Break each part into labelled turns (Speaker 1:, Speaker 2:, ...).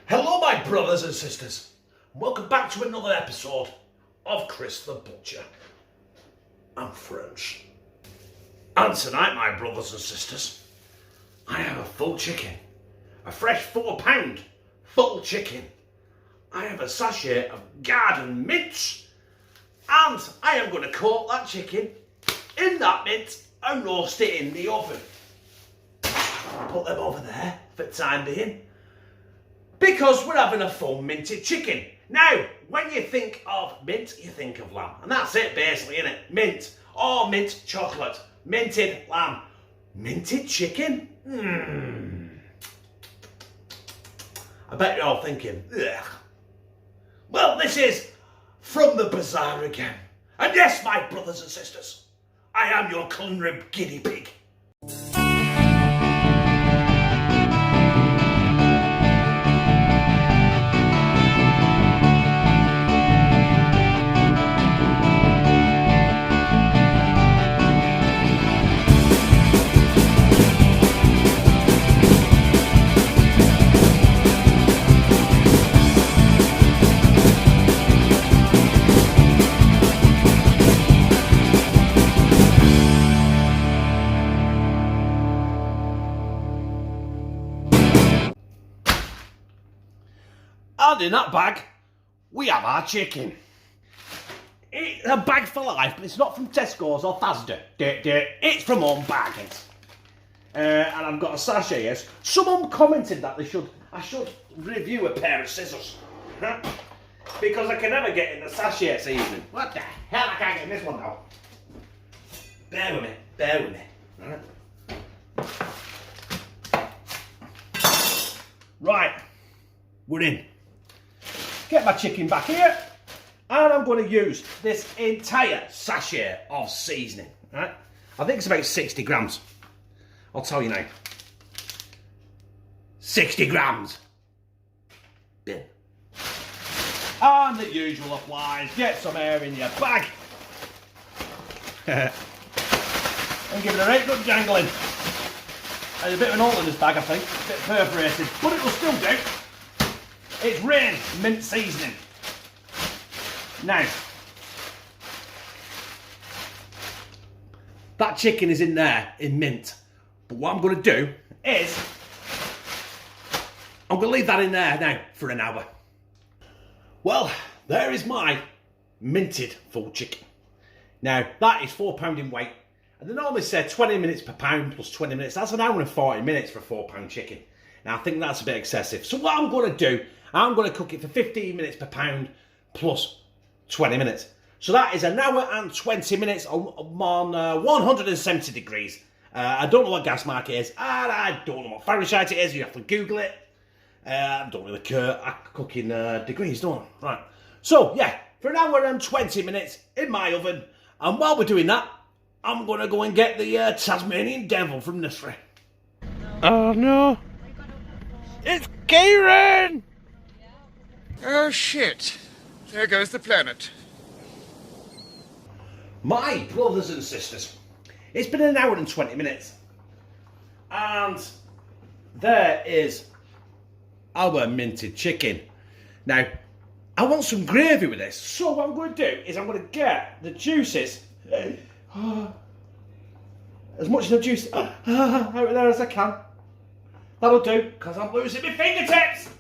Speaker 1: Hello my brothers and sisters, and welcome back to another episode of Chris the Butcher and Friends. And tonight my brothers and sisters, I have a full chicken, a fresh £4 full chicken. I have a sachet of garden mince, and I am going to coat that chicken in that mint and roast it in the oven. Put them over there for the time being, because we're having a full minted chicken. Now, when you think of mint, you think of lamb. And that's it basically, innit? Mint or mint chocolate. Minted lamb. Minted chicken? I bet you're all thinking, ugh. Well, this is from the Bizzare again. And yes, my brothers and sisters, I am your culinary guinea pig. And in that bag, we have our chicken. It's a bag for life, but it's not from Tesco's or Thasda. It's from home bagging. And I've got a sachet here. Someone commented that I should review a pair of scissors. Because I can never get in the sachet this evening. What the hell, I can't get in this one now. Bear with me. Right, we're in. Get my chicken back here, and I'm going to use this entire sachet of seasoning. Right? I think it's about 60 grams. I'll tell you now. 60 grams. Bin. And the usual applies. Get some air in your bag. And give it a right good jangling. There's a bit of an hole in this bag, I think. A bit perforated, but it will still do. It's rain mint seasoning. Now, that chicken is in there in mint. But what I'm going to do is, I'm going to leave that in there now for an hour. Well, there is my minted full chicken. Now, that is £4 in weight. And they normally say 20 minutes per pound plus 20 minutes. That's an hour and 40 minutes for a £4 chicken. Now, I think that's a bit excessive. So what I'm going to do, I'm going to cook it for 15 minutes per pound plus 20 minutes. So that is an hour and 20 minutes on 170 degrees. I don't know what gas mark it is, and I don't know what Fahrenheit it is. You have to Google it. I don't really care. I cook in degrees, don't I? Right. So, yeah, for an hour and 20 minutes in my oven. And while we're doing that, I'm going to go and get the Tasmanian devil from nursery. Oh, no. It's Kieran!
Speaker 2: Oh shit, there goes the planet.
Speaker 1: My brothers and sisters, it's been an hour and 20 minutes. And there is our minted chicken. Now, I want some gravy with this. So what I'm going to do is I'm going to get the juices, as much of the juice out of there as I can. That'll do, because I'm losing my fingertips.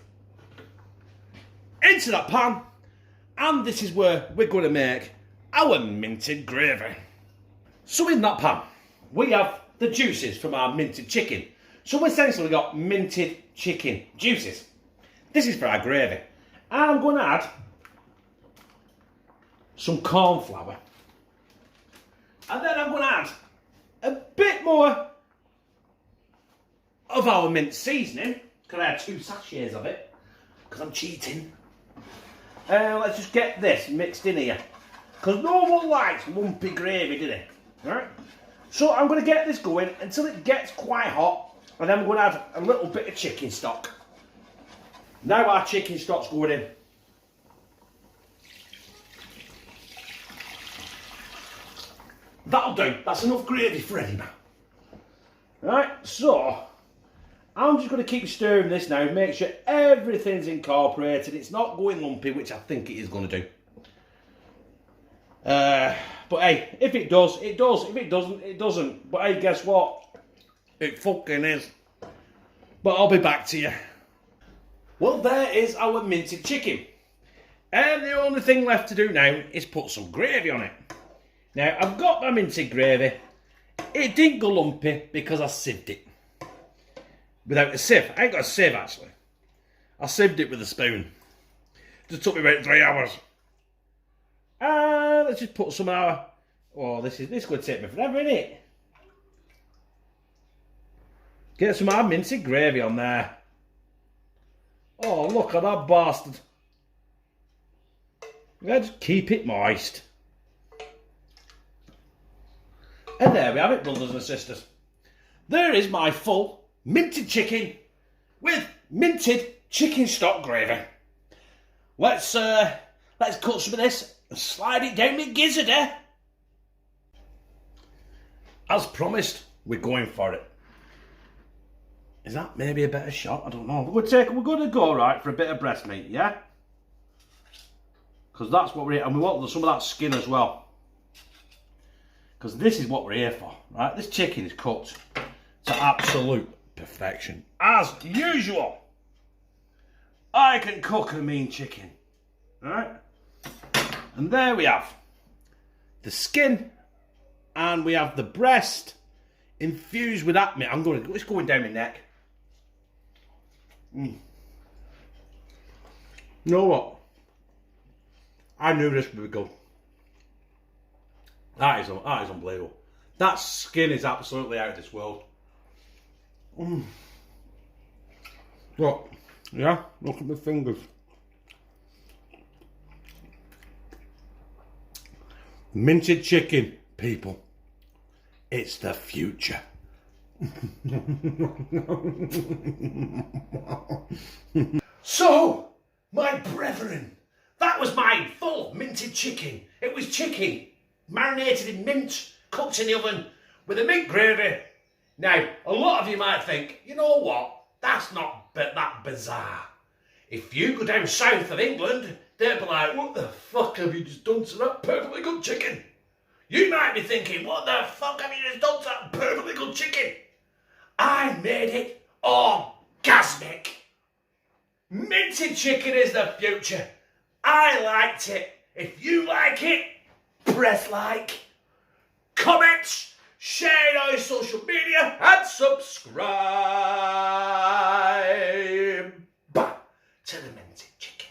Speaker 1: Into that pan, and this is where we're going to make our minted gravy. So in that pan, we have the juices from our minted chicken. So we've essentially got minted chicken juices. This is for our gravy. And I'm going to add some cornflour. And then I'm going to add a bit more of our mint seasoning, because I had 2 sachets of it, because I'm cheating. Let's just get this mixed in here, because no one likes lumpy gravy, do they? Right? So I'm going to get this going until it gets quite hot, and then I'm going to add a little bit of chicken stock. Now our chicken stock's going in. That'll do. That's enough gravy for Eddie now. Right, so I'm just going to keep stirring this now, make sure everything's incorporated. It's not going lumpy, which I think it is going to do. But hey, if it does, it does. If it doesn't, it doesn't. But hey, guess what? It fucking is. But I'll be back to you. Well, there is our minted chicken. And the only thing left to do now is put some gravy on it. Now, I've got my minted gravy. It didn't go lumpy because I sieved it. Without a sieve. I ain't got a sieve, actually. I sieved it with a spoon. Just took me about 3 hours. Let's just put some of our... Oh, this is going to take me forever, isn't it? Get some of our minted gravy on there. Oh, look at that bastard. Let's keep it moist. And there we have it, brothers and sisters. There is my full minted chicken with minted chicken stock gravy. Let's cut some of this and slide it down my gizzard, eh? As promised, we're going for it. Is that maybe a better shot? I don't know. We're going to go right for a bit of breast meat, yeah? Because that's what we're here, and we want some of that skin as well. Because this is what we're here for, right? This chicken is cooked to absolute perfection. As usual, I can cook a mean chicken, right? And there we have the skin, and we have the breast infused with that meat. It's going down my neck. You know what? I knew this would be good. That is unbelievable. That skin is absolutely out of this world. Look, yeah, look at my fingers. Minted chicken, people. It's the future. So, my brethren, that was my full minted chicken. It was chicken marinated in mint, cooked in the oven with a mint gravy. Now, a lot of you might think, you know what? That's not that bizarre. If you go down south of England, they'll be like, what the fuck have you just done to that perfectly good chicken? You might be thinking, what the fuck have you just done to that perfectly good chicken? I made it orgasmic. Minted chicken is the future. I liked it. If you like it, press like, comment, share it on your social media, and subscribe to the minted chicken.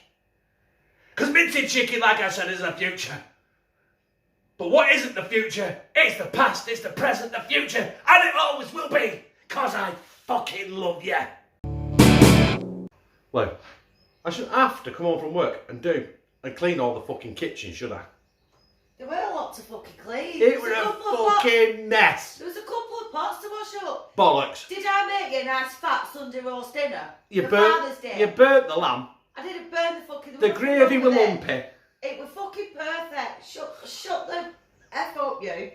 Speaker 1: Because minted chicken, like I said, is the future. But what isn't the future? It's the past, it's the present, the future, and it always will be. Because I fucking love you. Well, I shouldn't have to come home from work and clean all the fucking kitchen, should I?
Speaker 3: There were a lot to fucking clean.
Speaker 1: It was a fucking mess.
Speaker 3: There was a couple of pots to wash up.
Speaker 1: Bollocks.
Speaker 3: Did I make you a nice fat Sunday roast dinner?
Speaker 1: You
Speaker 3: for
Speaker 1: burnt
Speaker 3: Father's Day?
Speaker 1: You burnt the lamb.
Speaker 3: I didn't burn the fucking...
Speaker 1: The gravy was lumpy.
Speaker 3: It was fucking perfect. Shut the F up, you.